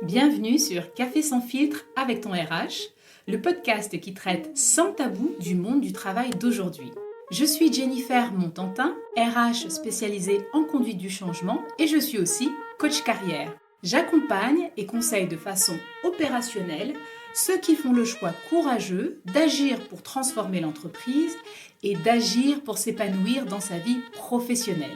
Bienvenue sur Café sans filtre avec ton RH, le podcast qui traite sans tabou du monde du travail d'aujourd'hui. Je suis Jennifer Montantin, RH spécialisée en conduite du changement et je suis aussi coach carrière. J'accompagne et conseille de façon opérationnelle ceux qui font le choix courageux d'agir pour transformer l'entreprise et d'agir pour s'épanouir dans sa vie professionnelle.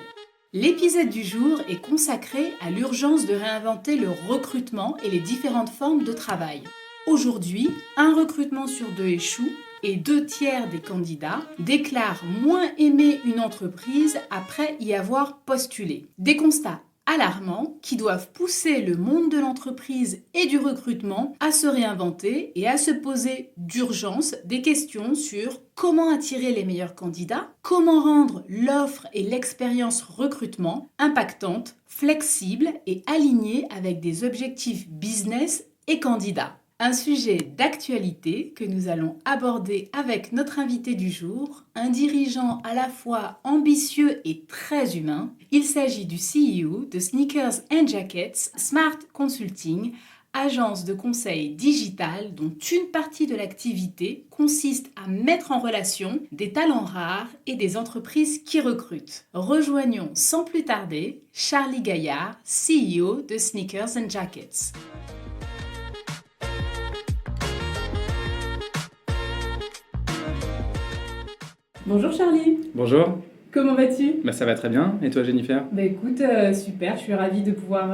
L'épisode du jour est consacré à l'urgence de réinventer le recrutement et les différentes formes de travail. Aujourd'hui, un recrutement sur deux échoue et 2/3 des candidats déclarent moins aimer une entreprise après y avoir postulé. Des constats alarmants qui doivent pousser le monde de l'entreprise et du recrutement à se réinventer et à se poser d'urgence des questions sur comment attirer les meilleurs candidats, comment rendre l'offre et l'expérience recrutement impactantes, flexibles et alignées avec des objectifs business et candidats. Un sujet d'actualité que nous allons aborder avec notre invité du jour, un dirigeant à la fois ambitieux et très humain. Il s'agit du CEO de Sneakers & Jackets, Smart Consulting, agence de conseil digital dont une partie de l'activité consiste à mettre en relation des talents rares et des entreprises qui recrutent. Rejoignons sans plus tarder Charlie Gaillard, CEO de Sneakers & Jackets. Bonjour Charlie. Bonjour. Comment vas-tu ? Ça va très bien. Et toi, Jennifer ? Écoute, super. Je suis ravie de pouvoir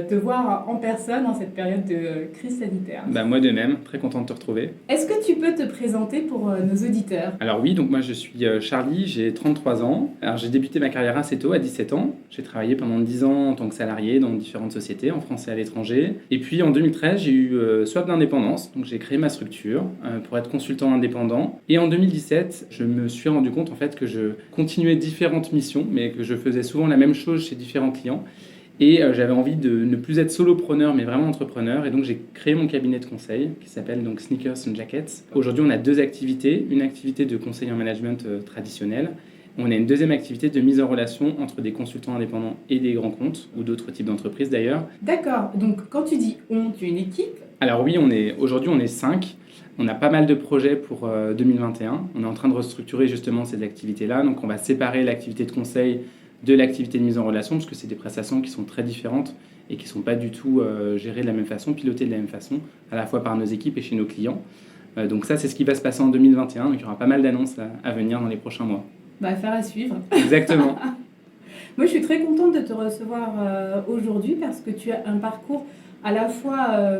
te voir en personne en cette période de crise sanitaire. Moi de même. Très content de te retrouver. Est-ce que tu peux te présenter pour nos auditeurs ? Alors oui, donc moi je suis Charlie, j'ai 33 ans. Alors j'ai débuté ma carrière assez tôt, à 17 ans. J'ai travaillé pendant 10 ans en tant que salarié dans différentes sociétés, en France et à l'étranger. Et puis en 2013, j'ai eu soif d'indépendance. Donc j'ai créé ma structure pour être consultant indépendant. Et en 2017, je me suis rendu compte en fait que je continuais différentes missions, mais que je faisais souvent la même chose chez différents clients. Et j'avais envie de ne plus être solopreneur, mais vraiment entrepreneur. Et donc, j'ai créé mon cabinet de conseil qui s'appelle donc Sneakers & Jackets. Aujourd'hui, on a deux activités. Une activité de conseil en management traditionnel. On a une deuxième activité de mise en relation entre des consultants indépendants et des grands comptes, ou d'autres types d'entreprises d'ailleurs. D'accord. Donc, quand tu dis on, tu es une équipe ? Alors oui, aujourd'hui, on est 5. On a pas mal de projets pour 2021. On est en train de restructurer justement ces activités-là. Donc, on va séparer l'activité de conseil de l'activité de mise en relation, parce que c'est des prestations qui sont très différentes et qui ne sont pas du tout gérées de la même façon, pilotées de la même façon, à la fois par nos équipes et chez nos clients. Donc ça, c'est ce qui va se passer en 2021. Donc il y aura pas mal d'annonces à venir dans les prochains mois. Affaire à suivre. Exactement. Moi, je suis très contente de te recevoir aujourd'hui parce que tu as un parcours à la fois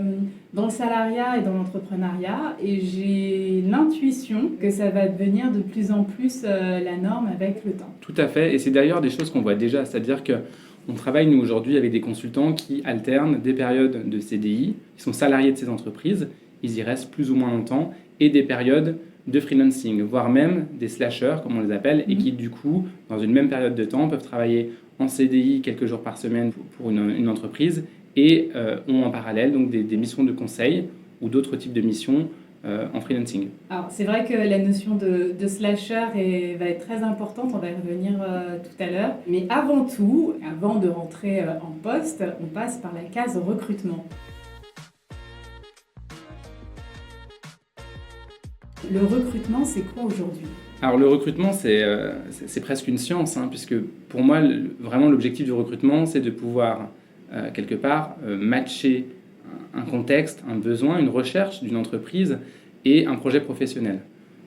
dans le salariat et dans l'entrepreneuriat, et j'ai l'intuition que ça va devenir de plus en plus la norme avec le temps. Tout à fait, et c'est d'ailleurs des choses qu'on voit déjà, c'est-à-dire qu'on travaille nous aujourd'hui avec des consultants qui alternent des périodes de CDI, qui sont salariés de ces entreprises, ils y restent plus ou moins longtemps, et des périodes de freelancing, voire même des slashers comme on les appelle, et qui du coup, dans une même période de temps, peuvent travailler en CDI quelques jours par semaine pour une entreprise, et ont en parallèle donc des missions de conseil ou d'autres types de missions en freelancing. Alors c'est vrai que la notion de slasher va être très importante, on va y revenir tout à l'heure. Mais avant tout, avant de rentrer en poste, on passe par la case recrutement. Le recrutement, c'est quoi aujourd'hui ? Alors le recrutement, c'est presque une science, puisque pour moi, vraiment l'objectif du recrutement, c'est de pouvoir quelque part matcher un contexte, un besoin, une recherche d'une entreprise et un projet professionnel.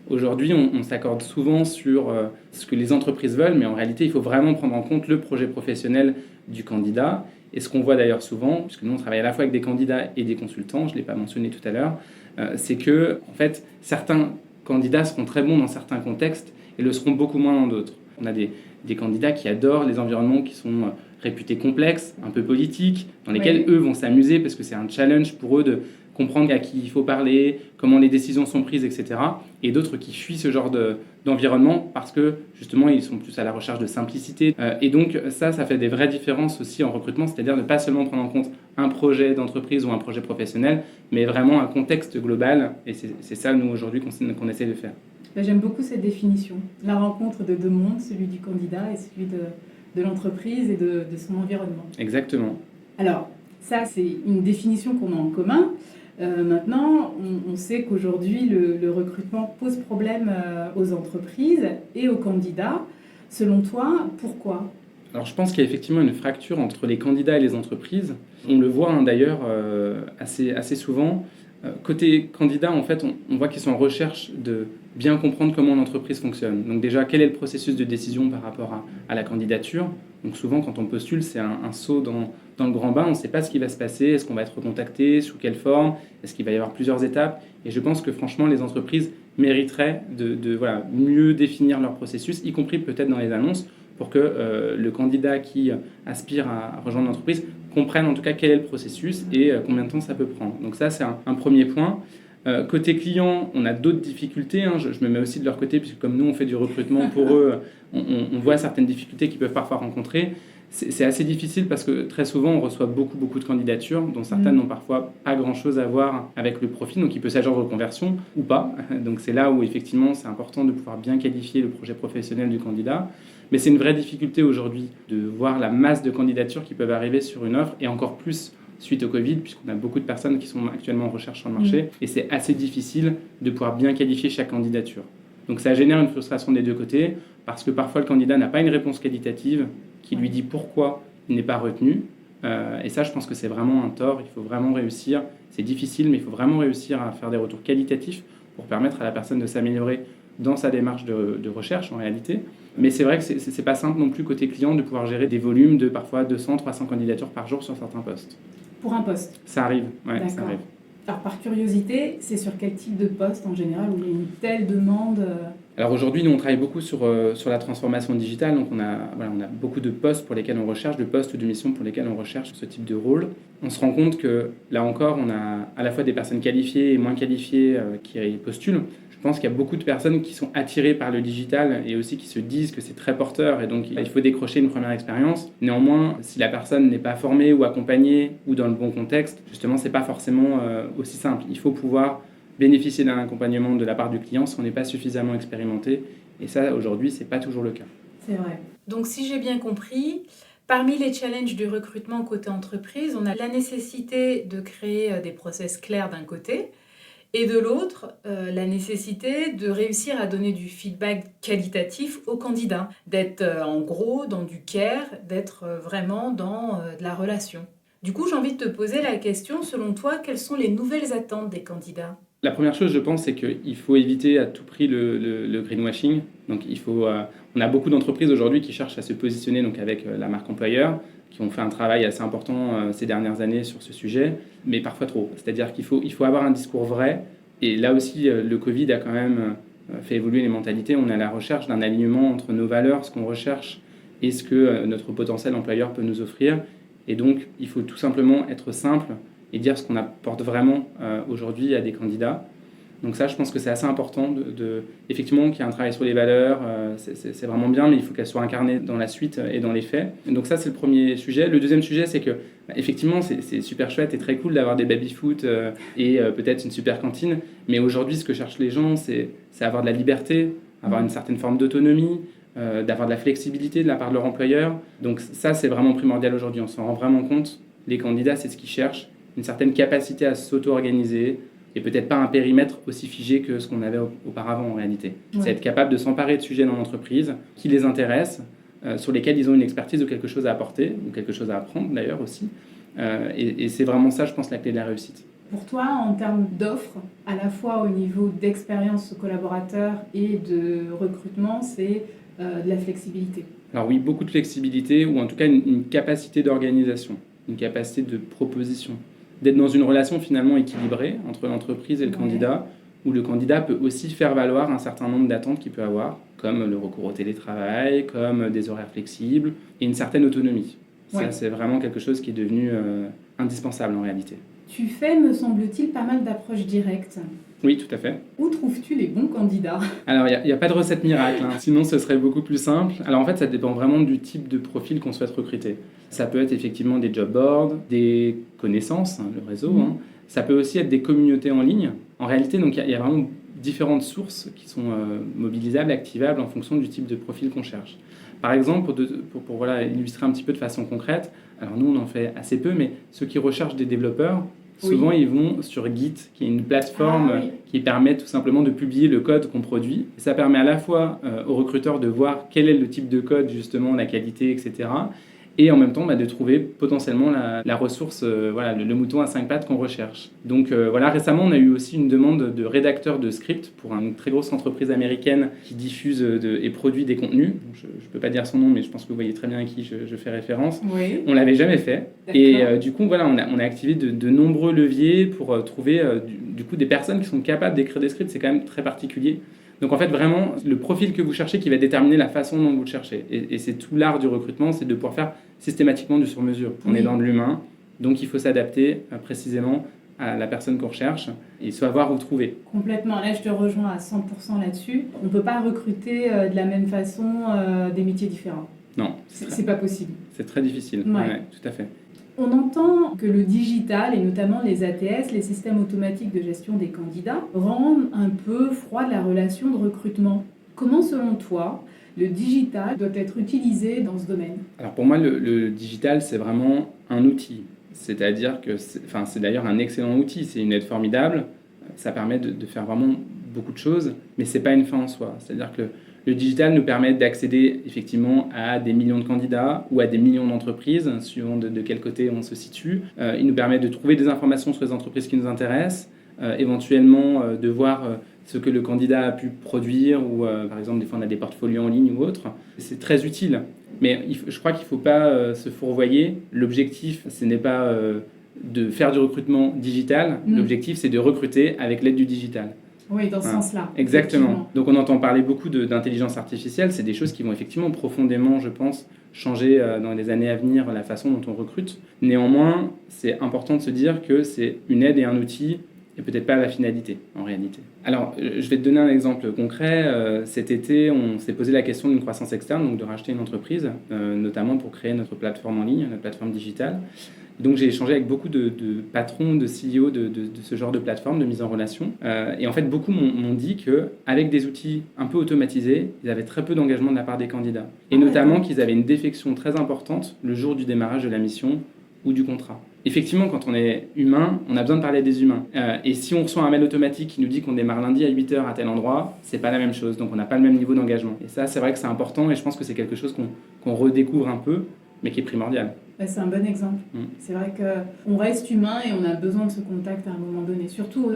Aujourd'hui, on s'accorde souvent sur ce que les entreprises veulent, mais en réalité, il faut vraiment prendre en compte le projet professionnel du candidat. Et ce qu'on voit d'ailleurs souvent, puisque nous on travaille à la fois avec des candidats et des consultants, je ne l'ai pas mentionné tout à l'heure, c'est que en fait, certains candidats seront très bons dans certains contextes et le seront beaucoup moins dans d'autres. On a des candidats qui adorent les environnements qui sont réputés complexes, un peu politiques, dans lesquels eux vont s'amuser parce que c'est un challenge pour eux de comprendre à qui il faut parler, comment les décisions sont prises, etc. Et d'autres qui fuient ce genre d'environnement parce que justement ils sont plus à la recherche de simplicité. Et donc ça fait des vraies différences aussi en recrutement, c'est-à-dire ne pas seulement prendre en compte un projet d'entreprise ou un projet professionnel, mais vraiment un contexte global. Et c'est ça, nous, aujourd'hui, qu'on essaie de faire. J'aime beaucoup cette définition, la rencontre de deux mondes, celui du candidat et celui de l'entreprise et de son environnement. Exactement. Alors, Ça, c'est une définition qu'on a en commun. Maintenant, on sait qu'aujourd'hui, le recrutement pose problème aux entreprises et aux candidats. Selon toi, pourquoi ? Alors je pense qu'il y a effectivement une fracture entre les candidats et les entreprises. On le voit d'ailleurs assez souvent. Côté candidat, en fait, on voit qu'ils sont en recherche de bien comprendre comment l'entreprise fonctionne. Donc déjà, quel est le processus de décision par rapport à la candidature ? Donc souvent, quand on postule, c'est un saut dans le grand bain. On ne sait pas ce qui va se passer. Est-ce qu'on va être contacté ? Sous quelle forme ? Est-ce qu'il va y avoir plusieurs étapes ? Et je pense que franchement, les entreprises mériteraient de mieux définir leur processus, y compris peut-être dans les annonces, pour que le candidat qui aspire à rejoindre l'entreprise comprenne en tout cas quel est le processus et combien de temps ça peut prendre. Donc ça, c'est un premier point. Côté client, on a d'autres difficultés. Je me mets aussi de leur côté, puisque comme nous, on fait du recrutement pour eux, on voit certaines difficultés qu'ils peuvent parfois rencontrer. C'est assez difficile parce que très souvent, on reçoit beaucoup de candidatures, dont certaines n'ont parfois pas grand-chose à voir avec le profil, donc il peut s'agir de reconversion ou pas. Donc c'est là où effectivement, c'est important de pouvoir bien qualifier le projet professionnel du candidat. Mais c'est une vraie difficulté aujourd'hui de voir la masse de candidatures qui peuvent arriver sur une offre, et encore plus suite au Covid, puisqu'on a beaucoup de personnes qui sont actuellement en recherche sur le marché, et c'est assez difficile de pouvoir bien qualifier chaque candidature. Donc ça génère une frustration des deux côtés, parce que parfois le candidat n'a pas une réponse qualitative qui lui dit pourquoi il n'est pas retenu. Et ça, je pense que c'est vraiment un tort. Il faut vraiment réussir. C'est difficile, mais il faut vraiment réussir à faire des retours qualitatifs pour permettre à la personne de s'améliorer dans sa démarche de recherche en réalité. Mais c'est vrai que c'est pas simple non plus côté client de pouvoir gérer des volumes de parfois 200, 300 candidatures par jour sur certains postes. Pour un poste ? Ça arrive, ouais, D'accord. Ça arrive. Alors par curiosité, c'est sur quel type de poste en général où il y a une telle demande ? Alors aujourd'hui, nous on travaille beaucoup sur la transformation digitale, donc on a beaucoup de postes pour lesquels on recherche, de postes ou de missions pour lesquels on recherche ce type de rôle. On se rend compte que là encore, on a à la fois des personnes qualifiées et moins qualifiées qui postulent. Je pense qu'il y a beaucoup de personnes qui sont attirées par le digital et aussi qui se disent que c'est très porteur et donc il faut décrocher une première expérience. Néanmoins, si la personne n'est pas formée ou accompagnée ou dans le bon contexte, justement, c'est pas forcément aussi simple. Il faut pouvoir bénéficier d'un accompagnement de la part du client si on n'est pas suffisamment expérimenté. Et ça, aujourd'hui, c'est pas toujours le cas. C'est vrai. Donc, si j'ai bien compris, parmi les challenges du recrutement côté entreprise, on a la nécessité de créer des process clairs d'un côté, et de l'autre, la nécessité de réussir à donner du feedback qualitatif aux candidats, d'être en gros dans du care, d'être vraiment dans de la relation. Du coup, j'ai envie de te poser la question, selon toi, quelles sont les nouvelles attentes des candidats ? La première chose, je pense, c'est qu'il faut éviter à tout prix le greenwashing. Donc, on a beaucoup d'entreprises aujourd'hui qui cherchent à se positionner donc, avec la marque employeur, qui ont fait un travail assez important ces dernières années sur ce sujet, mais parfois trop. C'est-à-dire qu'il faut avoir un discours vrai. Et là aussi, le Covid a quand même fait évoluer les mentalités. On est à la recherche d'un alignement entre nos valeurs, ce qu'on recherche, et ce que notre potentiel employeur peut nous offrir. Et donc, il faut tout simplement être simple et dire ce qu'on apporte vraiment aujourd'hui à des candidats. Donc ça, je pense que c'est assez important, effectivement, qu'il y ait un travail sur les valeurs, c'est vraiment bien, mais il faut qu'elles soient incarnées dans la suite et dans les faits. Donc ça, c'est le premier sujet. Le deuxième sujet, c'est que, effectivement, c'est super chouette et très cool d'avoir des baby-foot et peut-être une super cantine, mais aujourd'hui, ce que cherchent les gens, c'est avoir de la liberté, avoir une certaine forme d'autonomie, d'avoir de la flexibilité de la part de leur employeur. Donc ça, c'est vraiment primordial aujourd'hui, on s'en rend vraiment compte. Les candidats, c'est ce qu'ils cherchent, une certaine capacité à s'auto-organiser, et peut-être pas un périmètre aussi figé que ce qu'on avait auparavant en réalité. Ouais. C'est être capable de s'emparer de sujets dans l'entreprise qui les intéressent, sur lesquels ils ont une expertise ou quelque chose à apporter, ou quelque chose à apprendre d'ailleurs aussi. Et c'est vraiment ça, je pense, la clé de la réussite. Pour toi, en termes d'offres, à la fois au niveau d'expérience collaborateur et de recrutement, c'est de la flexibilité. Alors oui, beaucoup de flexibilité, ou en tout cas une capacité d'organisation, une capacité de proposition. D'être dans une relation finalement équilibrée entre l'entreprise et le candidat, où le candidat peut aussi faire valoir un certain nombre d'attentes qu'il peut avoir, comme le recours au télétravail, comme des horaires flexibles, et une certaine autonomie. Ça, c'est vraiment quelque chose qui est devenu indispensable en réalité. Tu fais, me semble-t-il, pas mal d'approches directes. Oui, tout à fait. Où trouves-tu les bons candidats ? Alors, il n'y a pas de recette miracle, sinon ce serait beaucoup plus simple. Alors en fait, ça dépend vraiment du type de profil qu'on souhaite recruter. Ça peut être effectivement des job boards, des connaissances, le réseau. Ça peut aussi être des communautés en ligne. En réalité, donc il y a vraiment différentes sources qui sont mobilisables, activables en fonction du type de profil qu'on cherche. Par exemple, pour voilà, illustrer un petit peu de façon concrète, alors nous on en fait assez peu, mais ceux qui recherchent des développeurs, souvent ils vont sur Git, qui est une plateforme qui permet tout simplement de publier le code qu'on produit. Et ça permet à la fois aux recruteurs de voir quel est le type de code, justement, la qualité, etc. Et en même temps de trouver potentiellement la ressource, voilà, le mouton à 5 pattes qu'on recherche. Donc voilà, récemment on a eu aussi une demande de rédacteur de script pour une très grosse entreprise américaine qui diffuse et produit des contenus. Je ne peux pas dire son nom, mais je pense que vous voyez très bien à qui je fais référence. Oui. On ne l'avait jamais fait. D'accord. Et du coup, voilà, on a activé de nombreux leviers pour trouver du coup des personnes qui sont capables d'écrire des scripts. C'est quand même très particulier. Donc en fait, vraiment, le profil que vous cherchez qui va déterminer la façon dont vous le cherchez. Et c'est tout l'art du recrutement, c'est de pouvoir faire systématiquement du sur-mesure. On est dans de l'humain, donc il faut s'adapter précisément à la personne qu'on recherche et savoir où trouver. Complètement, là je te rejoins à 100% là-dessus. On ne peut pas recruter de la même façon des métiers différents. Non. C'est pas possible. C'est très difficile, Ouais, tout à fait. On entend que le digital, et notamment les ATS, les systèmes automatiques de gestion des candidats, rendent un peu froide la relation de recrutement. Comment, selon toi, le digital doit être utilisé dans ce domaine ? Alors pour moi, le digital, c'est vraiment un outil. C'est-à-dire que c'est d'ailleurs un excellent outil, c'est une aide formidable. Ça permet de faire vraiment beaucoup de choses, mais ce n'est pas une fin en soi. C'est-à-dire que le digital nous permet d'accéder effectivement à des millions de candidats ou à des millions d'entreprises, suivant de quel côté on se situe. Il nous permet de trouver des informations sur les entreprises qui nous intéressent, éventuellement de voir ce que le candidat a pu produire, ou par exemple des fois on a des portfolios en ligne ou autre. C'est très utile, mais je crois qu'il ne faut pas se fourvoyer. L'objectif, ce n'est pas de faire du recrutement digital, l'objectif c'est de recruter avec l'aide du digital. Oui, dans ce sens-là. Exactement. Donc on entend parler beaucoup d'intelligence artificielle, c'est des choses qui vont effectivement profondément, je pense, changer dans les années à venir la façon dont on recrute. Néanmoins, c'est important de se dire que c'est une aide et un outil, et peut-être pas la finalité en réalité. Alors, je vais te donner un exemple concret. Cet été, on s'est posé la question d'une croissance externe, donc de racheter une entreprise, notamment pour créer notre plateforme en ligne, notre plateforme digitale. Donc j'ai échangé avec beaucoup de patrons, de CEO de ce genre de plateforme, de mise en relation. Et en fait, beaucoup m'ont dit qu'avec des outils un peu automatisés, ils avaient très peu d'engagement de la part des candidats. Et notamment qu'ils avaient une défection très importante le jour du démarrage de la mission ou du contrat. Effectivement, quand on est humain, on a besoin de parler à des humains. Et si on reçoit un mail automatique qui nous dit qu'on démarre lundi à 8h à tel endroit, c'est pas la même chose. Donc on n'a pas le même niveau d'engagement. Et ça, c'est vrai que c'est important et je pense que c'est quelque chose qu'on redécouvre un peu, mais qui est primordial. C'est un bon exemple. C'est vrai qu'on reste humain et on a besoin de ce contact à un moment donné, surtout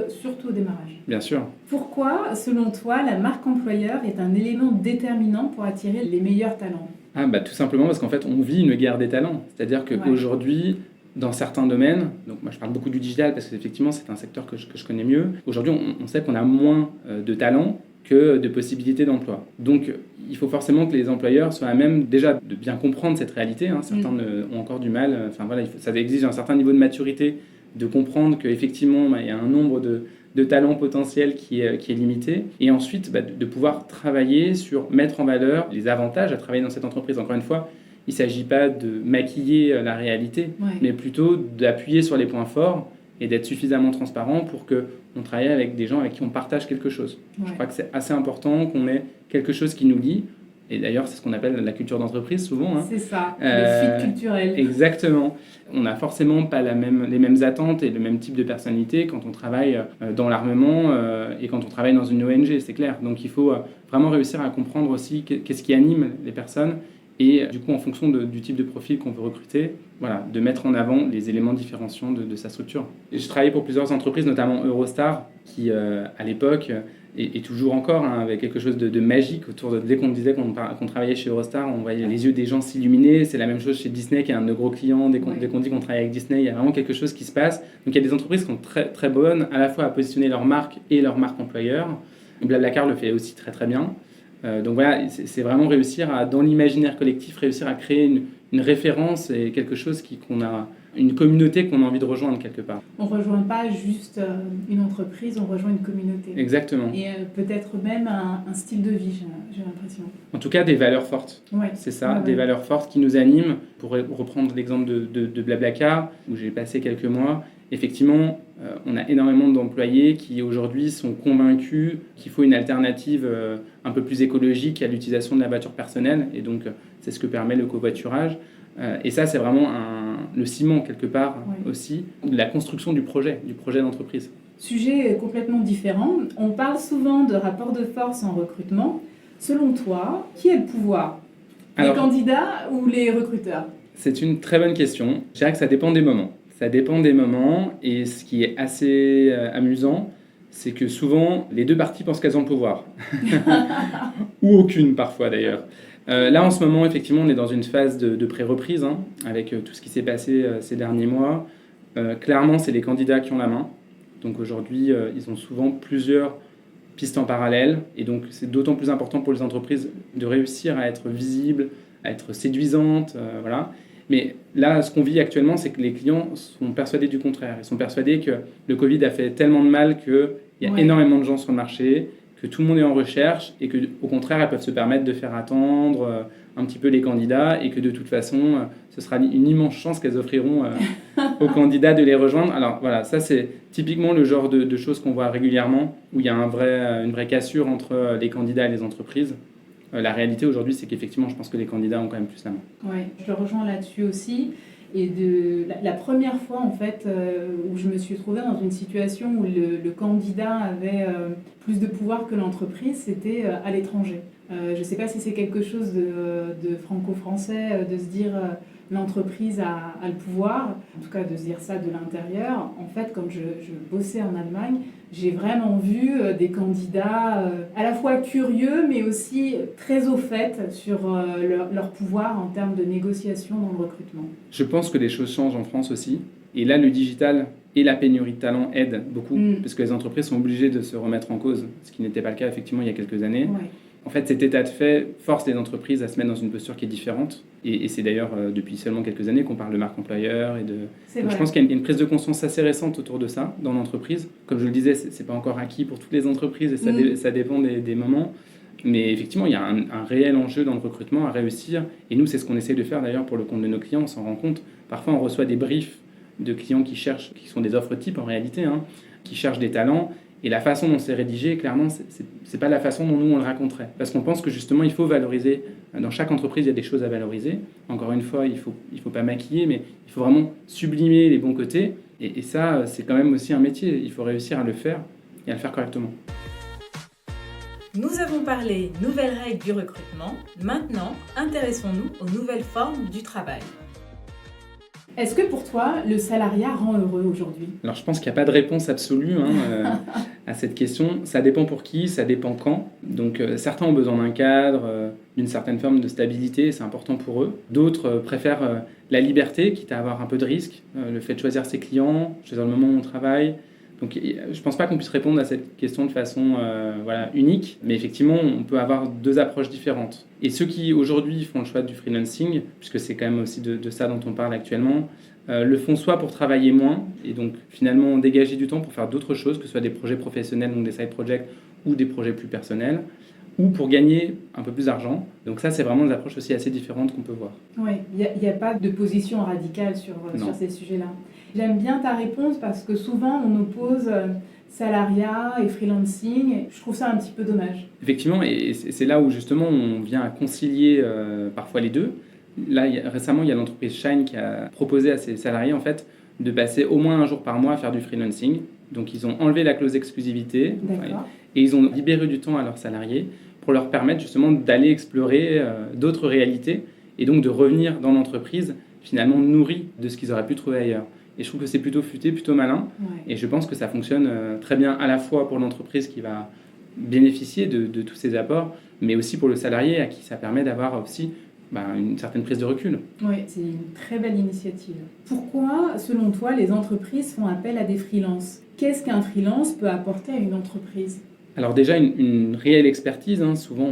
au démarrage. Bien sûr. Pourquoi, selon toi, la marque employeur est un élément déterminant pour attirer les meilleurs talents ? Tout simplement parce qu'en fait, on vit une guerre des talents. C'est-à-dire qu'aujourd'hui, dans certains domaines, donc moi je parle beaucoup du digital parce qu'effectivement c'est un secteur que je connais mieux, aujourd'hui on sait qu'on a moins de talents que de possibilités d'emploi. Donc il faut forcément que les employeurs soient à même déjà de bien comprendre cette réalité. Certains ont encore du mal, ça exige un certain niveau de maturité de comprendre qu'effectivement il y a un nombre de talents potentiels qui est limité. Et ensuite de pouvoir travailler sur mettre en valeur les avantages à travailler dans cette entreprise. Encore une fois, il ne s'agit pas de maquiller la réalité, mais plutôt d'appuyer sur les points forts et d'être suffisamment transparent pour qu'on travaille avec des gens avec qui on partage quelque chose. Je crois que c'est assez important qu'on ait quelque chose qui nous lie. Et d'ailleurs, c'est ce qu'on appelle la culture d'entreprise souvent. C'est ça, le fit culturel. Exactement. On n'a forcément pas les mêmes attentes et le même type de personnalité quand on travaille dans l'armement et quand on travaille dans une ONG, c'est clair. Donc il faut vraiment réussir à comprendre aussi qu'est-ce qui anime les personnes. Et du coup, en fonction du type de profil qu'on veut recruter, de mettre en avant les éléments différenciants de sa structure. Et je travaillais pour plusieurs entreprises, notamment Eurostar, qui à l'époque, et toujours encore, avait quelque chose de magique autour de... Dès qu'on disait qu'on travaillait chez Eurostar, on voyait les yeux des gens s'illuminer. C'est la même chose chez Disney, qui est un de nos gros clients. Dès qu'on dit qu'on travaille avec Disney, il y a vraiment quelque chose qui se passe. Donc il y a des entreprises qui sont très, très bonnes, à la fois à positionner leur marque et leur marque employeur. Blablacar le fait aussi très très bien. Donc voilà, c'est vraiment réussir dans l'imaginaire collectif, réussir à créer une référence et quelque chose qu'on a, une communauté qu'on a envie de rejoindre quelque part. On ne rejoint pas juste une entreprise, on rejoint une communauté. Exactement. Et peut-être même un style de vie, j'ai l'impression. En tout cas, des valeurs fortes. C'est ça, des valeurs fortes qui nous animent. Pour reprendre l'exemple de Blablacar, où j'ai passé quelques mois, effectivement, on a énormément d'employés qui aujourd'hui sont convaincus qu'il faut une alternative un peu plus écologique à l'utilisation de la voiture personnelle. Et donc, c'est ce que permet le covoiturage. Et ça, c'est vraiment le ciment, quelque part, aussi, de la construction du projet d'entreprise. Sujet complètement différent. On parle souvent de rapport de force en recrutement. Selon toi, qui a le pouvoir ? Les candidats ou les recruteurs ? C'est une très bonne question. Je dirais que ça dépend des moments. Ça dépend des moments, et ce qui est assez amusant, c'est que souvent, les deux parties pensent qu'elles ont le pouvoir. Ou aucune, parfois, d'ailleurs. Là, en ce moment, effectivement, on est dans une phase de pré-reprise, avec tout ce qui s'est passé ces derniers mois. Clairement, c'est les candidats qui ont la main. Donc aujourd'hui, ils ont souvent plusieurs pistes en parallèle, et donc c'est d'autant plus important pour les entreprises de réussir à être visibles, à être séduisantes, voilà. Mais là, ce qu'on vit actuellement, c'est que les clients sont persuadés du contraire. Ils sont persuadés que le Covid a fait tellement de mal qu'il y a énormément de gens sur le marché, que tout le monde est en recherche, et qu'au contraire, elles peuvent se permettre de faire attendre un petit peu les candidats, et que de toute façon, ce sera une immense chance qu'elles offriront aux candidats de les rejoindre. Alors voilà, ça c'est typiquement le genre de choses qu'on voit régulièrement, où il y a une vraie cassure entre les candidats et les entreprises. La réalité aujourd'hui, c'est qu'effectivement, je pense que les candidats ont quand même plus la main. Oui, je le rejoins là-dessus aussi. Et la première fois, en fait, où je me suis trouvée dans une situation où le candidat avait plus de pouvoir que l'entreprise, c'était à l'étranger. Je ne sais pas si c'est quelque chose de franco-français, de se dire l'entreprise a le pouvoir, en tout cas de se dire ça de l'intérieur. En fait, quand je bossais en Allemagne, j'ai vraiment vu des candidats à la fois curieux, mais aussi très au fait sur leur pouvoir en termes de négociation dans le recrutement. Je pense que les choses changent en France aussi. Et là, le digital et la pénurie de talent aident beaucoup, parce que les entreprises sont obligées de se remettre en cause, ce qui n'était pas le cas effectivement il y a quelques années. Ouais. En fait, cet état de fait force les entreprises à se mettre dans une posture qui est différente. Et c'est d'ailleurs depuis seulement quelques années qu'on parle de marque employeur. Donc, je pense qu'il y a une prise de conscience assez récente autour de ça dans l'entreprise. Comme je le disais, c'est pas encore acquis pour toutes les entreprises, et ça dépend des moments. Mais effectivement, il y a un réel enjeu dans le recrutement à réussir. Et nous, c'est ce qu'on essaie de faire d'ailleurs pour le compte de nos clients. On s'en rend compte. Parfois, on reçoit des briefs de clients qui sont des offres types en réalité, qui cherchent des talents. Et la façon dont c'est rédigé, clairement, c'est pas la façon dont nous on le raconterait. Parce qu'on pense que justement, il faut valoriser. Dans chaque entreprise, il y a des choses à valoriser. Encore une fois, il faut pas maquiller, mais il faut vraiment sublimer les bons côtés. Et ça, c'est quand même aussi un métier. Il faut réussir à le faire et à le faire correctement. Nous avons parlé nouvelles règles du recrutement. Maintenant, intéressons-nous aux nouvelles formes du travail. Est-ce que pour toi, le salariat rend heureux aujourd'hui ? Alors, je pense qu'il n'y a pas de réponse absolue à cette question. Ça dépend pour qui, ça dépend quand. Donc, certains ont besoin d'un cadre, d'une certaine forme de stabilité, c'est important pour eux. D'autres préfèrent la liberté, quitte à avoir un peu de risque, le fait de choisir ses clients, choisir le moment où on travaille. Donc, je ne pense pas qu'on puisse répondre à cette question de façon unique, mais effectivement, on peut avoir deux approches différentes. Et ceux qui, aujourd'hui, font le choix du freelancing, puisque c'est quand même aussi de ça dont on parle actuellement, le font soit pour travailler moins, et donc finalement dégager du temps pour faire d'autres choses, que ce soit des projets professionnels, donc des side projects, ou des projets plus personnels, ou pour gagner un peu plus d'argent. Donc ça, c'est vraiment des approches aussi assez différentes qu'on peut voir. Oui, il n'y a pas de position radicale sur ces sujets-là. J'aime bien ta réponse parce que souvent, on oppose salariat et freelancing. Je trouve ça un petit peu dommage. Effectivement, et c'est là où justement on vient à concilier parfois les deux. Là, récemment, il y a l'entreprise Shine qui a proposé à ses salariés en fait, de passer au moins un jour par mois à faire du freelancing. Donc ils ont enlevé la clause d'exclusivité et ils ont libéré du temps à leurs salariés pour leur permettre justement d'aller explorer d'autres réalités et donc de revenir dans l'entreprise finalement nourris de ce qu'ils auraient pu trouver ailleurs. Et je trouve que c'est plutôt futé, plutôt malin. Ouais. Et je pense que ça fonctionne très bien à la fois pour l'entreprise qui va bénéficier de tous ces apports, mais aussi pour le salarié à qui ça permet d'avoir aussi une certaine prise de recul. Oui, c'est une très belle initiative. Pourquoi, selon toi, les entreprises font appel à des freelances ? Qu'est-ce qu'un freelance peut apporter à une entreprise ? Alors déjà, une réelle expertise. Souvent,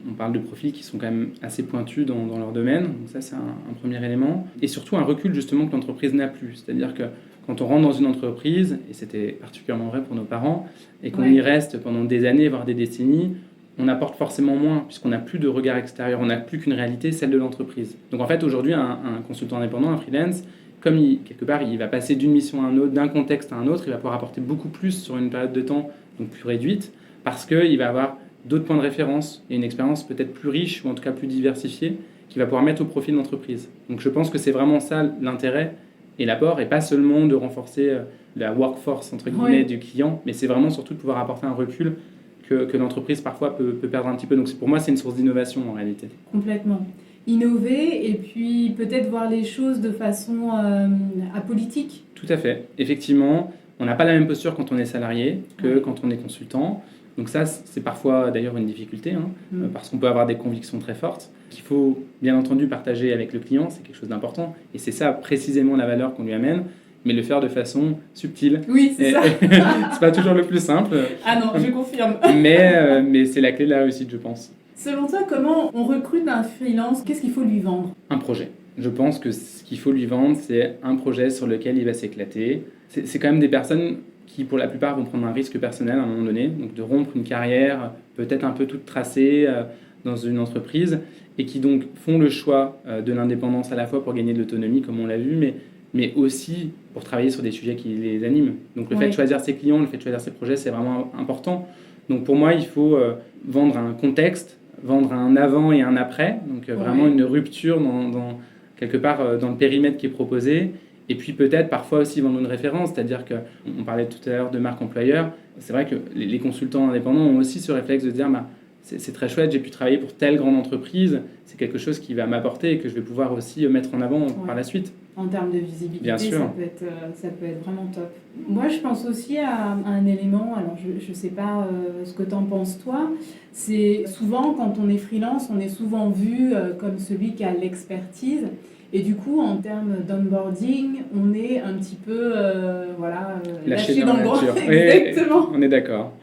on parle de profils qui sont quand même assez pointus dans leur domaine. Donc ça, c'est un premier élément. Et surtout, un recul justement que l'entreprise n'a plus. C'est-à-dire que quand on rentre dans une entreprise, et c'était particulièrement vrai pour nos parents, et qu'on y reste pendant des années, voire des décennies, on apporte forcément moins, puisqu'on n'a plus de regard extérieur, on n'a plus qu'une réalité, celle de l'entreprise. Donc en fait, aujourd'hui, un consultant indépendant, un freelance, comme quelque part, il va passer d'une mission à une autre, d'un contexte à un autre, il va pouvoir apporter beaucoup plus sur une période de temps donc plus réduite, parce qu'il va avoir d'autres points de référence et une expérience peut-être plus riche, ou en tout cas plus diversifiée, qu'il va pouvoir mettre au profit de l'entreprise. Donc je pense que c'est vraiment ça l'intérêt et l'apport, et pas seulement de renforcer la workforce entre guillemets du client, mais c'est vraiment surtout de pouvoir apporter un recul que l'entreprise parfois peut perdre un petit peu. Donc pour moi, c'est une source d'innovation en réalité. Complètement. Innover et puis peut-être voir les choses de façon apolitique. Tout à fait. Effectivement, on n'a pas la même posture quand on est salarié que quand on est consultant. Donc ça, c'est parfois d'ailleurs une difficulté, parce qu'on peut avoir des convictions très fortes qu'il faut bien entendu partager avec le client, c'est quelque chose d'important. Et c'est ça précisément la valeur qu'on lui amène, mais le faire de façon subtile. Oui, c'est ça. C'est pas toujours le plus simple. Ah non, je confirme. Mais c'est la clé de la réussite, je pense. Selon toi, comment on recrute un freelance? Qu'est-ce qu'il faut lui vendre? Un projet. Je pense que ce qu'il faut lui vendre, c'est un projet sur lequel il va s'éclater. C'est quand même des personnes qui, pour la plupart, vont prendre un risque personnel à un moment donné, donc de rompre une carrière peut-être un peu toute tracée dans une entreprise, et qui donc font le choix de l'indépendance à la fois pour gagner de l'autonomie, comme on l'a vu, mais aussi pour travailler sur des sujets qui les animent. Donc le fait de choisir ses clients, le fait de choisir ses projets, c'est vraiment important. Donc pour moi, il faut vendre un contexte, vendre un avant et un après, donc vraiment une rupture dans quelque part dans le périmètre qui est proposé. Et puis peut-être parfois aussi vendre une référence, c'est-à-dire qu'on parlait tout à l'heure de marque employeur. C'est vrai que les consultants indépendants ont aussi ce réflexe de dire c'est très chouette, j'ai pu travailler pour telle grande entreprise, c'est quelque chose qui va m'apporter et que je vais pouvoir aussi mettre en avant par la suite. En termes de visibilité, Bien sûr. Ça peut être vraiment top. Moi, je pense aussi à un élément, alors je ne sais pas ce que tu en penses toi, c'est souvent quand on est freelance, on est souvent vu comme celui qui a l'expertise. Et du coup, en termes d'onboarding, on est un petit peu lâché dans le grand. Exactement. On est d'accord.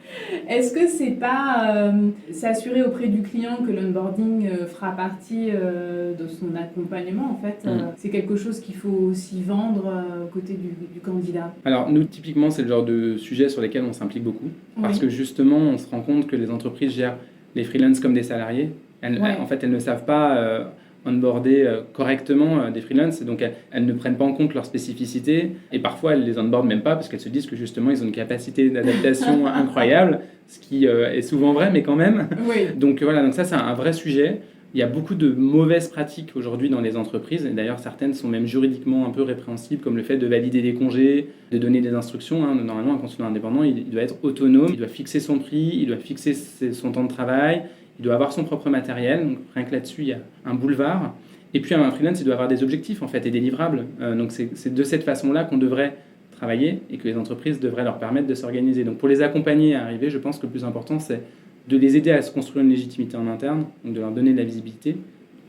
Est-ce que c'est pas s'assurer auprès du client que l'onboarding fera partie de son accompagnement en fait c'est quelque chose qu'il faut aussi vendre aux côtés du candidat. Alors nous, typiquement, c'est le genre de sujet sur lesquels on s'implique beaucoup. Parce que justement, on se rend compte que les entreprises gèrent les freelances comme des salariés. En fait, elles ne savent pas onboarder correctement des freelances, et donc elles ne prennent pas en compte leurs spécificités, et parfois elles les onboardent même pas parce qu'elles se disent que justement ils ont une capacité d'adaptation incroyable, ce qui est souvent vrai, mais quand même. Donc voilà, donc ça c'est un vrai sujet. Il y a beaucoup de mauvaises pratiques aujourd'hui dans les entreprises, et d'ailleurs certaines sont même juridiquement un peu répréhensibles, comme le fait de valider des congés, de donner des instructions. Normalement, un consultant indépendant, il doit être autonome, il doit fixer son prix, il doit fixer son temps de travail, il doit avoir son propre matériel, donc rien que là-dessus, il y a un boulevard. Et puis un freelance, il doit avoir des objectifs en fait et des livrables. Donc c'est de cette façon-là qu'on devrait travailler et que les entreprises devraient leur permettre de s'organiser. Donc pour les accompagner à arriver, je pense que le plus important, c'est de les aider à se construire une légitimité en interne, donc de leur donner de la visibilité,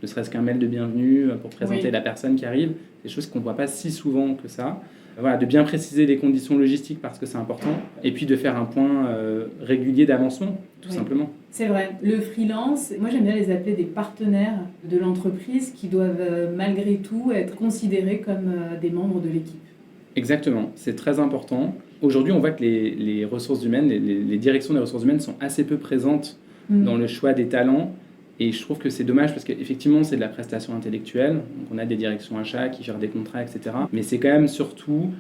ne serait-ce qu'un mail de bienvenue pour présenter la personne qui arrive, des choses qu'on ne voit pas si souvent que ça. Voilà, de bien préciser les conditions logistiques parce que c'est important, et puis de faire un point régulier d'avancement, tout simplement. C'est vrai, le freelance, moi j'aime bien les appeler des partenaires de l'entreprise qui doivent malgré tout être considérés comme des membres de l'équipe. Exactement, c'est très important. Aujourd'hui, on voit que les ressources humaines, les directions des ressources humaines sont assez peu présentes dans le choix des talents. Et je trouve que c'est dommage parce qu'effectivement, c'est de la prestation intellectuelle. Donc, on a des directions achats qui gèrent des contrats, etc. Mais c'est quand même surtout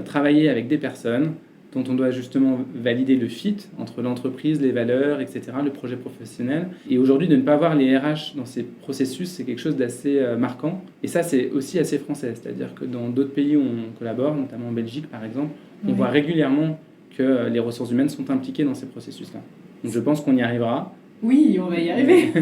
travailler avec des personnes dont on doit justement valider le fit entre l'entreprise, les valeurs, etc., le projet professionnel. Et aujourd'hui, de ne pas avoir les RH dans ces processus, c'est quelque chose d'assez marquant. Et ça, c'est aussi assez français. C'est-à-dire que dans d'autres pays où on collabore, notamment en Belgique par exemple, on voit régulièrement que les ressources humaines sont impliquées dans ces processus-là. Donc je pense qu'on y arrivera. Oui, on va y arriver.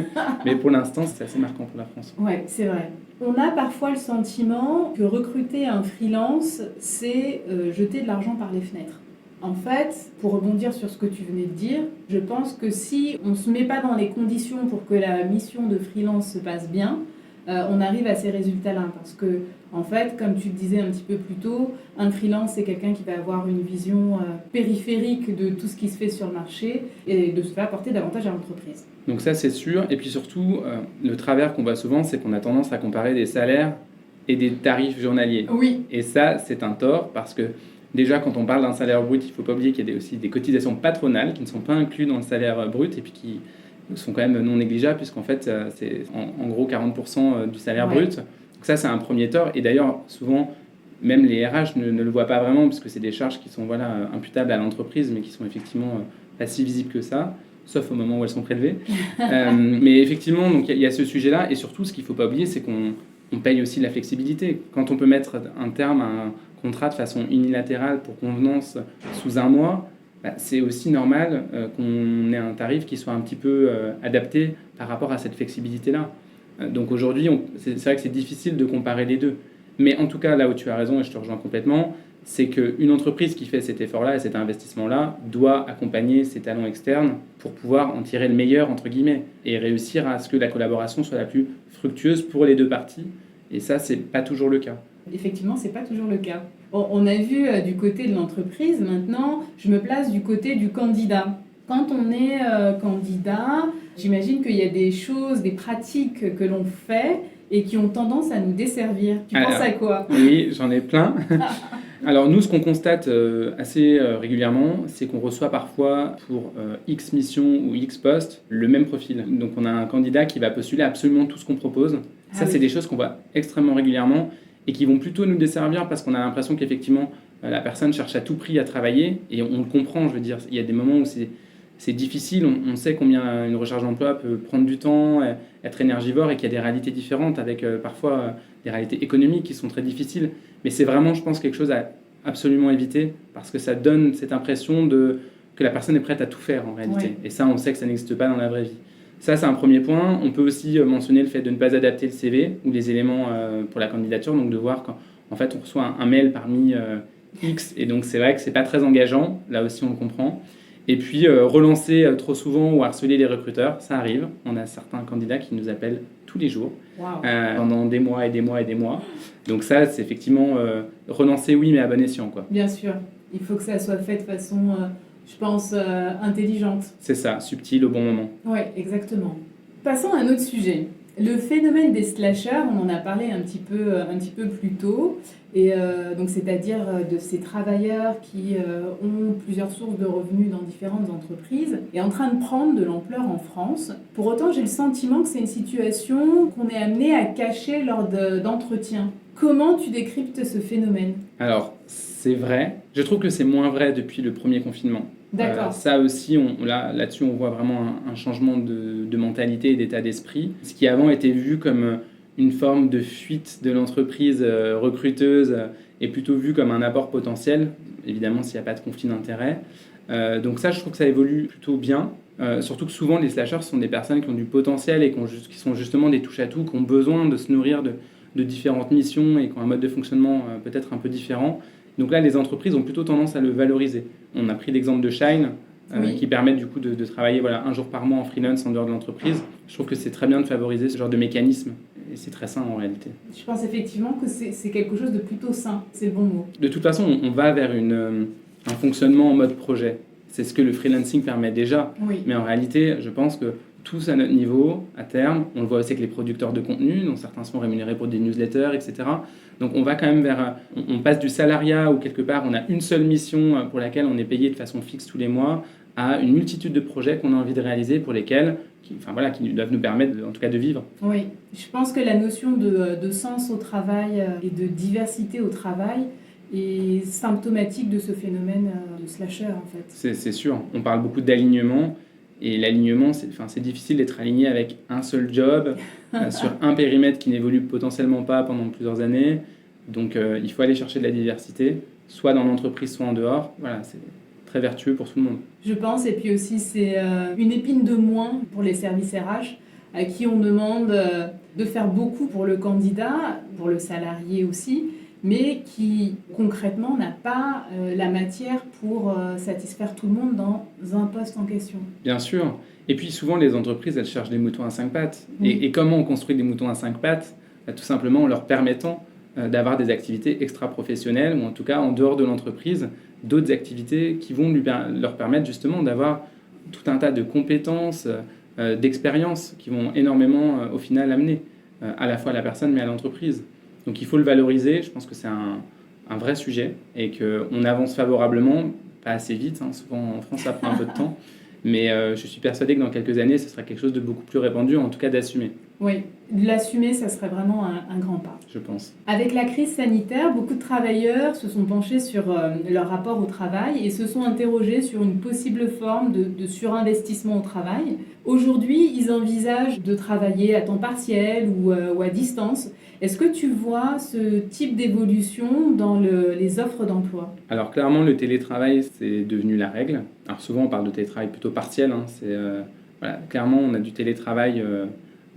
Mais pour l'instant, c'est assez marquant pour la France. Oui, c'est vrai. On a parfois le sentiment que recruter un freelance, c'est jeter de l'argent par les fenêtres. En fait, pour rebondir sur ce que tu venais de dire, je pense que si on ne se met pas dans les conditions pour que la mission de freelance se passe bien, on arrive à ces résultats-là. Parce que, en fait, comme tu le disais un petit peu plus tôt, un freelance, c'est quelqu'un qui va avoir une vision périphérique de tout ce qui se fait sur le marché et de se faire apporter davantage à l'entreprise. Donc ça, c'est sûr. Et puis surtout, le travers qu'on voit souvent, c'est qu'on a tendance à comparer des salaires et des tarifs journaliers. Oui. Et ça, c'est un tort parce que déjà, quand on parle d'un salaire brut, il ne faut pas oublier qu'il y a aussi des cotisations patronales qui ne sont pas incluses dans le salaire brut et puis qui sont quand même non négligeables puisqu'en fait, c'est en gros 40% du salaire brut. Donc ça, c'est un premier tort. Et d'ailleurs, souvent, même les RH ne le voient pas vraiment, parce que c'est des charges qui sont imputables à l'entreprise, mais qui sont effectivement pas si visibles que ça, sauf au moment où elles sont prélevées. Mais effectivement, donc il y a ce sujet-là, et surtout, ce qu'il ne faut pas oublier, c'est qu'on paye aussi la flexibilité. Quand on peut mettre un terme à un contrat de façon unilatérale pour convenance sous un mois, c'est aussi normal qu'on ait un tarif qui soit un petit peu adapté par rapport à cette flexibilité-là. Donc aujourd'hui, c'est vrai que c'est difficile de comparer les deux. Mais en tout cas, là où tu as raison, et je te rejoins complètement, c'est qu'une entreprise qui fait cet effort-là et cet investissement-là doit accompagner ses talents externes pour pouvoir en tirer le meilleur, entre guillemets, et réussir à ce que la collaboration soit la plus fructueuse pour les deux parties. Et ça, c'est pas toujours le cas. Effectivement, c'est pas toujours le cas. On a vu du côté de l'entreprise, maintenant, je me place du côté du candidat. Quand on est candidat, j'imagine qu'il y a des choses, des pratiques que l'on fait et qui ont tendance à nous desservir. Tu penses à quoi ? Oui, j'en ai plein. Alors nous, ce qu'on constate assez régulièrement, c'est qu'on reçoit parfois pour X mission ou X poste le même profil. Donc on a un candidat qui va postuler absolument tout ce qu'on propose. Ça, c'est des choses qu'on voit extrêmement régulièrement et qui vont plutôt nous desservir parce qu'on a l'impression qu'effectivement, la personne cherche à tout prix à travailler et on le comprend, je veux dire. Il y a des moments où c'est difficile, on sait combien une recherche d'emploi peut prendre du temps, être énergivore et qu'il y a des réalités différentes avec parfois des réalités économiques qui sont très difficiles. Mais c'est vraiment, je pense, quelque chose à absolument éviter parce que ça donne cette impression que la personne est prête à tout faire en réalité. Ouais. Et ça, on sait que ça n'existe pas dans la vraie vie. Ça, c'est un premier point. On peut aussi mentionner le fait de ne pas adapter le CV ou les éléments pour la candidature, donc de voir qu'en fait, on reçoit un mail parmi X, et donc c'est vrai que c'est pas très engageant, là aussi on le comprend. Et puis relancer trop souvent ou harceler les recruteurs, ça arrive. On a certains candidats qui nous appellent tous les jours, pendant des mois et des mois et des mois. Donc ça, c'est effectivement relancer, oui, mais à bon escient, quoi. Bien sûr, il faut que ça soit fait de façon, je pense, intelligente. C'est ça, subtil au bon moment. Oui, exactement. Passons à un autre sujet. Le phénomène des slashers, on en a parlé un petit peu plus tôt, et donc c'est-à-dire de ces travailleurs qui ont plusieurs sources de revenus dans différentes entreprises, est en train de prendre de l'ampleur en France. Pour autant, j'ai le sentiment que c'est une situation qu'on est amené à cacher lors d'entretiens. Comment tu décryptes ce phénomène ? Alors, c'est vrai. Je trouve que c'est moins vrai depuis le premier confinement. D'accord. Ça aussi, là-dessus, on voit vraiment un changement de mentalité et d'état d'esprit. Ce qui avant était vu comme une forme de fuite de l'entreprise recruteuse est plutôt vu comme un apport potentiel, évidemment s'il n'y a pas de conflit d'intérêt. Donc ça, je trouve que ça évolue plutôt bien. Surtout que souvent, les slashers sont des personnes qui ont du potentiel et qui sont justement des touche-à-tout, qui ont besoin de se nourrir de différentes missions et qui ont un mode de fonctionnement peut-être un peu différent. Donc là, les entreprises ont plutôt tendance à le valoriser. On a pris l'exemple de Shine, qui permet du coup de travailler un jour par mois en freelance en dehors de l'entreprise. Je trouve que c'est très bien de favoriser ce genre de mécanisme, et c'est très sain en réalité. Je pense effectivement que c'est quelque chose de plutôt sain, c'est le bon mot. De toute façon, on va vers un fonctionnement en mode projet. C'est ce que le freelancing permet déjà. Oui. Mais en réalité, je pense que tous à notre niveau, à terme, on le voit aussi avec les producteurs de contenu, dont certains sont rémunérés pour des newsletters, etc. Donc on va quand même on passe du salariat où quelque part on a une seule mission pour laquelle on est payé de façon fixe tous les mois, à une multitude de projets qu'on a envie de réaliser pour lesquels, qui doivent nous permettre en tout cas de vivre. Oui, je pense que la notion de sens au travail et de diversité au travail est symptomatique de ce phénomène de slasher en fait. C'est sûr, on parle beaucoup d'alignement. Et l'alignement, c'est difficile d'être aligné avec un seul job, sur un périmètre qui n'évolue potentiellement pas pendant plusieurs années. Donc il faut aller chercher de la diversité, soit dans l'entreprise, soit en dehors. Voilà, c'est très vertueux pour tout le monde. Je pense, et puis aussi c'est une épine de moins pour les services RH, à qui on demande de faire beaucoup pour le candidat, pour le salarié aussi, mais qui concrètement n'a pas la matière pour satisfaire tout le monde dans un poste en question. Bien sûr. Et puis souvent les entreprises, elles cherchent des moutons à 5 pattes. Oui. Et comment on construit des moutons à 5 pattes ? Tout simplement en leur permettant d'avoir des activités extra-professionnelles, ou en tout cas en dehors de l'entreprise, d'autres activités qui vont leur permettre justement d'avoir tout un tas de compétences, d'expériences qui vont énormément au final amener à la fois à la personne mais à l'entreprise. Donc il faut le valoriser, je pense que c'est un vrai sujet et qu'on avance favorablement, pas assez vite, souvent en France ça prend un peu de temps, mais je suis persuadé que dans quelques années ce sera quelque chose de beaucoup plus répandu, en tout cas d'assumé. Oui, l'assumer, ça serait vraiment un grand pas. Je pense. Avec la crise sanitaire, beaucoup de travailleurs se sont penchés sur leur rapport au travail et se sont interrogés sur une possible forme de surinvestissement au travail. Aujourd'hui, ils envisagent de travailler à temps partiel ou à distance. Est-ce que tu vois ce type d'évolution dans les offres d'emploi? Alors clairement, le télétravail, c'est devenu la règle. Alors souvent, on parle de télétravail plutôt partiel. Voilà, clairement, on a du télétravail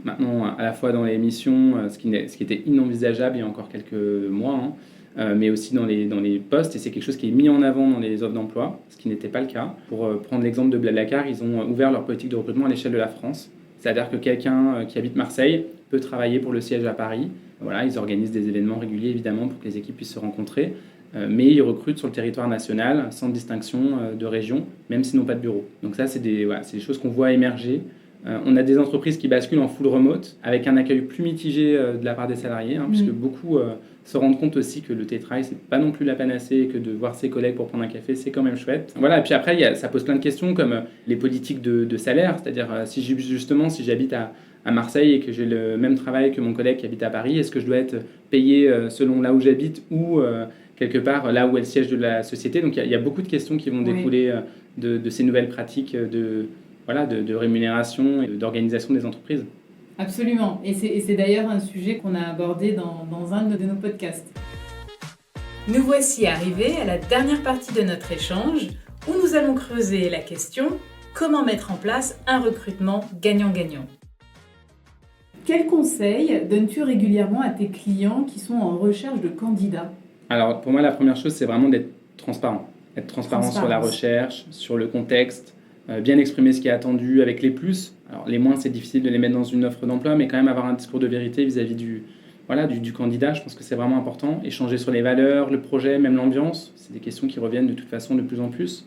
maintenant à la fois dans les missions, ce qui était inenvisageable il y a encore quelques mois, mais aussi dans les postes. Et c'est quelque chose qui est mis en avant dans les offres d'emploi, ce qui n'était pas le cas. Pour prendre l'exemple de Blablacar, ils ont ouvert leur politique de recrutement à l'échelle de la France. C'est-à-dire que quelqu'un qui habite Marseille peut travailler pour le siège à Paris. Voilà, ils organisent des événements réguliers, évidemment, pour que les équipes puissent se rencontrer. Mais ils recrutent sur le territoire national, sans distinction de région, même s'ils n'ont pas de bureau. Donc ça, c'est des choses qu'on voit émerger. On a des entreprises qui basculent en full remote, avec un accueil plus mitigé de la part des salariés, puisque beaucoup se rendent compte aussi que le télétravail, c'est pas non plus la panacée, et que de voir ses collègues pour prendre un café, c'est quand même chouette. Voilà, et puis après, ça pose plein de questions, comme les politiques de salaire, c'est-à-dire si j'habite à Marseille et que j'ai le même travail que mon collègue qui habite à Paris, est-ce que je dois être payé selon là où j'habite ou quelque part là où est le siège de la société? Donc il y a beaucoup de questions qui vont découler de ces nouvelles pratiques de rémunération et d'organisation des entreprises. Absolument, et c'est d'ailleurs un sujet qu'on a abordé dans un de nos podcasts. Nous voici arrivés à la dernière partie de notre échange où nous allons creuser la question « Comment mettre en place un recrutement gagnant-gagnant ?» Quels conseils donnes-tu régulièrement à tes clients qui sont en recherche de candidats? Alors pour moi, la première chose, c'est vraiment d'être transparent. Être transparent sur la recherche, sur le contexte, bien exprimer ce qui est attendu avec les plus. Alors les moins, c'est difficile de les mettre dans une offre d'emploi, mais quand même avoir un discours de vérité vis-à-vis du candidat, je pense que c'est vraiment important. Échanger sur les valeurs, le projet, même l'ambiance, c'est des questions qui reviennent de toute façon de plus en plus.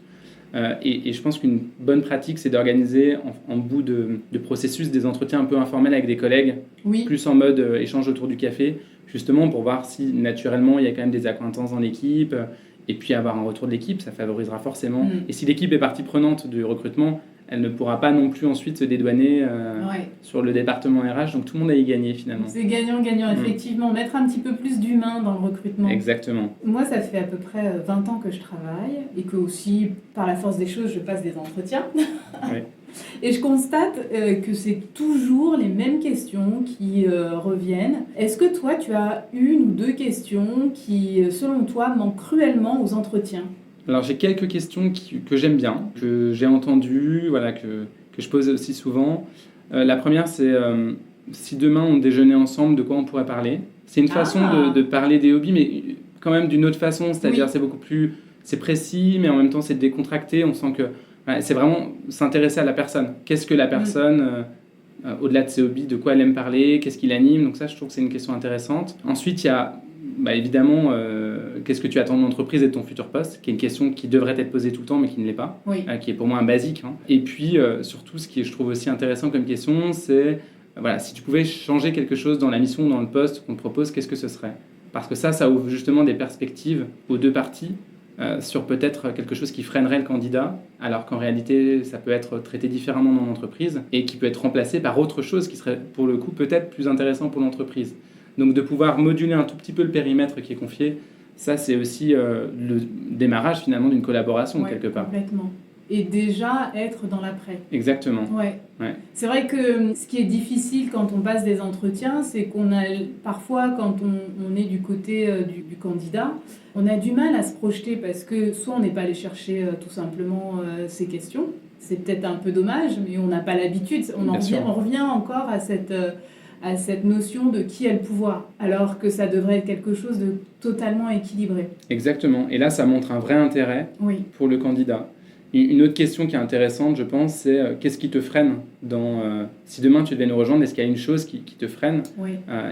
Et je pense qu'une bonne pratique, c'est d'organiser en bout de processus des entretiens un peu informels avec des collègues, plus en mode échange autour du café, justement pour voir si naturellement il y a quand même des accointances dans l'équipe, et puis avoir un retour de l'équipe, ça favorisera forcément. Et si l'équipe est partie prenante du recrutement, elle ne pourra pas non plus ensuite se dédouaner sur le département RH, donc tout le monde a y gagné finalement. C'est gagnant-gagnant, effectivement, mettre un petit peu plus d'humain dans le recrutement. Exactement. Moi, ça fait à peu près 20 ans que je travaille et que aussi, par la force des choses, je passe des entretiens. Oui. Et je constate que c'est toujours les mêmes questions qui reviennent. Est-ce que toi, tu as une ou deux questions qui, selon toi, manquent cruellement aux entretiens? Alors j'ai quelques questions que j'aime bien, que j'ai entendues, que je pose aussi souvent. La première, c'est si demain on déjeunait ensemble, de quoi on pourrait parler? C'est une façon de parler des hobbies, mais quand même d'une autre façon, c'est-à-dire c'est beaucoup plus... C'est précis, mais en même temps c'est décontracté. On sent que c'est vraiment s'intéresser à la personne. Qu'est-ce que la personne, au-delà de ses hobbies, de quoi elle aime parler, qu'est-ce qui l'anime? Donc ça, je trouve que c'est une question intéressante. Ensuite, il y a évidemment, qu'est-ce que tu attends de l'entreprise et de ton futur poste, qui est une question qui devrait être posée tout le temps, mais qui ne l'est pas, qui est pour moi un basique. Et puis, surtout, ce qui je trouve aussi intéressant comme question, c'est si tu pouvais changer quelque chose dans la mission ou dans le poste qu'on te propose, qu'est-ce que ce serait? Parce que ça ouvre justement des perspectives aux deux parties sur peut-être quelque chose qui freinerait le candidat, alors qu'en réalité, ça peut être traité différemment dans l'entreprise et qui peut être remplacé par autre chose qui serait, pour le coup, peut-être plus intéressant pour l'entreprise. Donc de pouvoir moduler un tout petit peu le périmètre qui est confié, ça c'est aussi le démarrage finalement d'une collaboration quelque part. Complètement. Et déjà être dans l'après. Exactement. Ouais. C'est vrai que ce qui est difficile quand on passe des entretiens, c'est qu'on a parfois, quand on est du côté du candidat, on a du mal à se projeter parce que soit on n'est pas allé chercher tout simplement ces questions, c'est peut-être un peu dommage, mais on n'a pas l'habitude, on revient encore à cette notion de qui a le pouvoir, alors que ça devrait être quelque chose de totalement équilibré. Exactement, et là ça montre un vrai intérêt pour le candidat. Une autre question qui est intéressante, je pense, c'est qu'est-ce qui te freine si demain tu devais nous rejoindre, est-ce qu'il y a une chose qui te freine?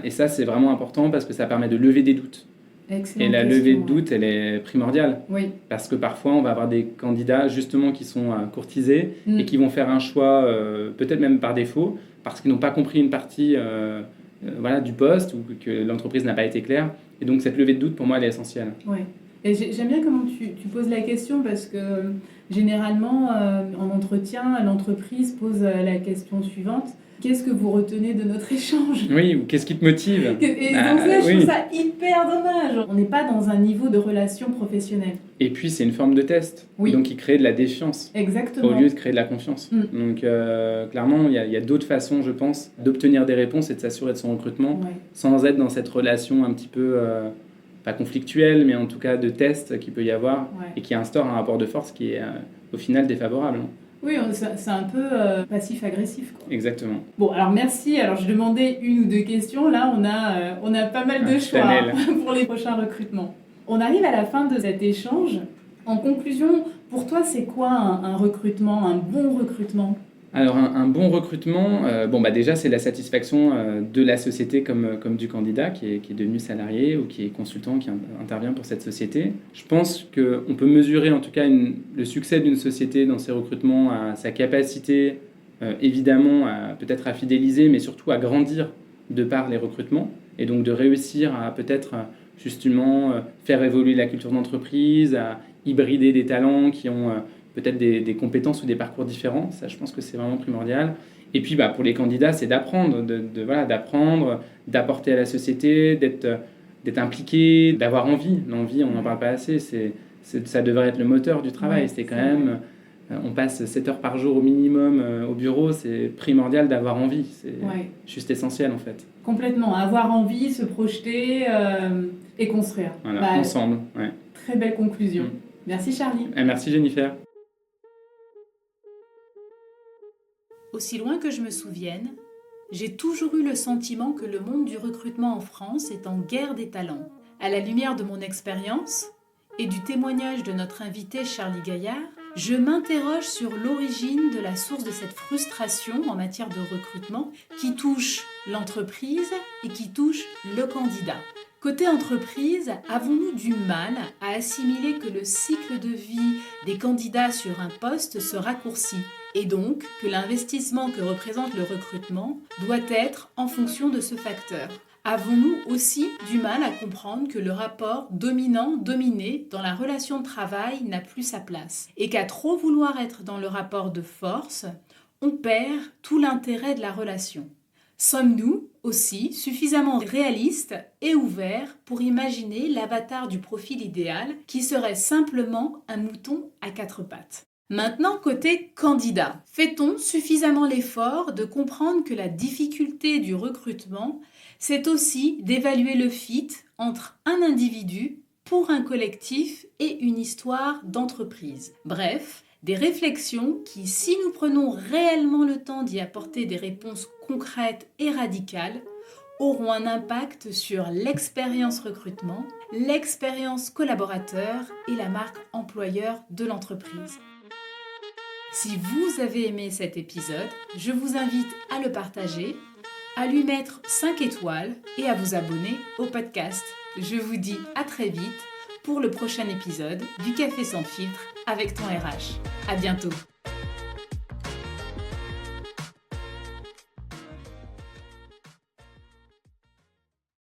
Et ça c'est vraiment important parce que ça permet de lever des doutes. Excellente et la question, levée de doute, elle est primordiale. Parce que parfois, on va avoir des candidats justement qui sont courtisés et qui vont faire un choix, peut-être même par défaut, parce qu'ils n'ont pas compris une partie du poste ou que l'entreprise n'a pas été claire. Et donc, cette levée de doute, pour moi, elle est essentielle. Et j'aime bien comment tu poses la question parce que généralement, en entretien, l'entreprise pose la question suivante. qu'est-ce que vous retenez de notre échange ? Oui, ou qu'est-ce qui te motive ? Et donc ça, je trouve ça hyper dommage. On n'est pas dans un niveau de relation professionnelle. Et puis, c'est une forme de test, donc qui crée de la défiance. Exactement. Au lieu de créer de la confiance. Donc, clairement, il y a d'autres façons, je pense, d'obtenir des réponses et de s'assurer de son recrutement, sans être dans cette relation un petit peu, pas conflictuelle, mais en tout cas de test qu'il peut y avoir, et qui instaure un rapport de force qui est, au final, défavorable. Oui, c'est un peu passif-agressif, quoi. Exactement. Bon, alors merci. Alors, je demandais une ou deux questions. Là, on a pas mal de choix pour les prochains recrutements. On arrive à la fin de cet échange. En conclusion, pour toi, c'est quoi un recrutement, un bon recrutement ? Alors, un bon recrutement, déjà, c'est la satisfaction de la société comme du candidat qui est devenu salarié ou qui est consultant, qui intervient pour cette société. Je pense qu'on peut mesurer en tout cas le succès d'une société dans ses recrutements à sa capacité, évidemment, peut-être à fidéliser, mais surtout à grandir de par les recrutements, et donc de réussir à peut-être justement faire évoluer la culture d'entreprise, à hybrider des talents qui ont peut-être des compétences ou des parcours différents. Ça, je pense que c'est vraiment primordial. Et puis, pour les candidats, c'est d'apprendre, d'apprendre, d'apporter à la société, d'être impliqué, d'avoir envie. L'envie, on n'en parle pas assez. Ça devrait être le moteur du travail. C'est quand même... On passe 7 heures par jour au minimum au bureau. C'est primordial d'avoir envie. C'est juste essentiel, en fait. Complètement. Avoir envie, se projeter et construire. Voilà, ensemble. Ouais. Très belle conclusion. Merci, Charlie. Merci, Jennifer. Aussi loin que je me souvienne, j'ai toujours eu le sentiment que le monde du recrutement en France est en guerre des talents. À la lumière de mon expérience et du témoignage de notre invité Charlie Gaillard, je m'interroge sur l'origine de la source de cette frustration en matière de recrutement qui touche l'entreprise et qui touche le candidat. Côté entreprise, avons-nous du mal à assimiler que le cycle de vie des candidats sur un poste se raccourcit et donc que l'investissement que représente le recrutement doit être en fonction de ce facteur ? Avons-nous aussi du mal à comprendre que le rapport dominant-dominé dans la relation de travail n'a plus sa place et qu'à trop vouloir être dans le rapport de force, on perd tout l'intérêt de la relation ? Sommes-nous aussi suffisamment réalistes et ouverts pour imaginer l'avatar du profil idéal qui serait simplement un mouton à 4 pattes ? Maintenant, côté candidat, fait-on suffisamment l'effort de comprendre que la difficulté du recrutement, c'est aussi d'évaluer le fit entre un individu pour un collectif et une histoire d'entreprise ? Bref, des réflexions qui, si nous prenons réellement le temps d'y apporter des réponses concrètes et radicales, auront un impact sur l'expérience recrutement, l'expérience collaborateur et la marque employeur de l'entreprise. Si vous avez aimé cet épisode, je vous invite à le partager, à lui mettre 5 étoiles et à vous abonner au podcast. Je vous dis à très vite pour le prochain épisode du Café sans filtre avec ton RH. À bientôt.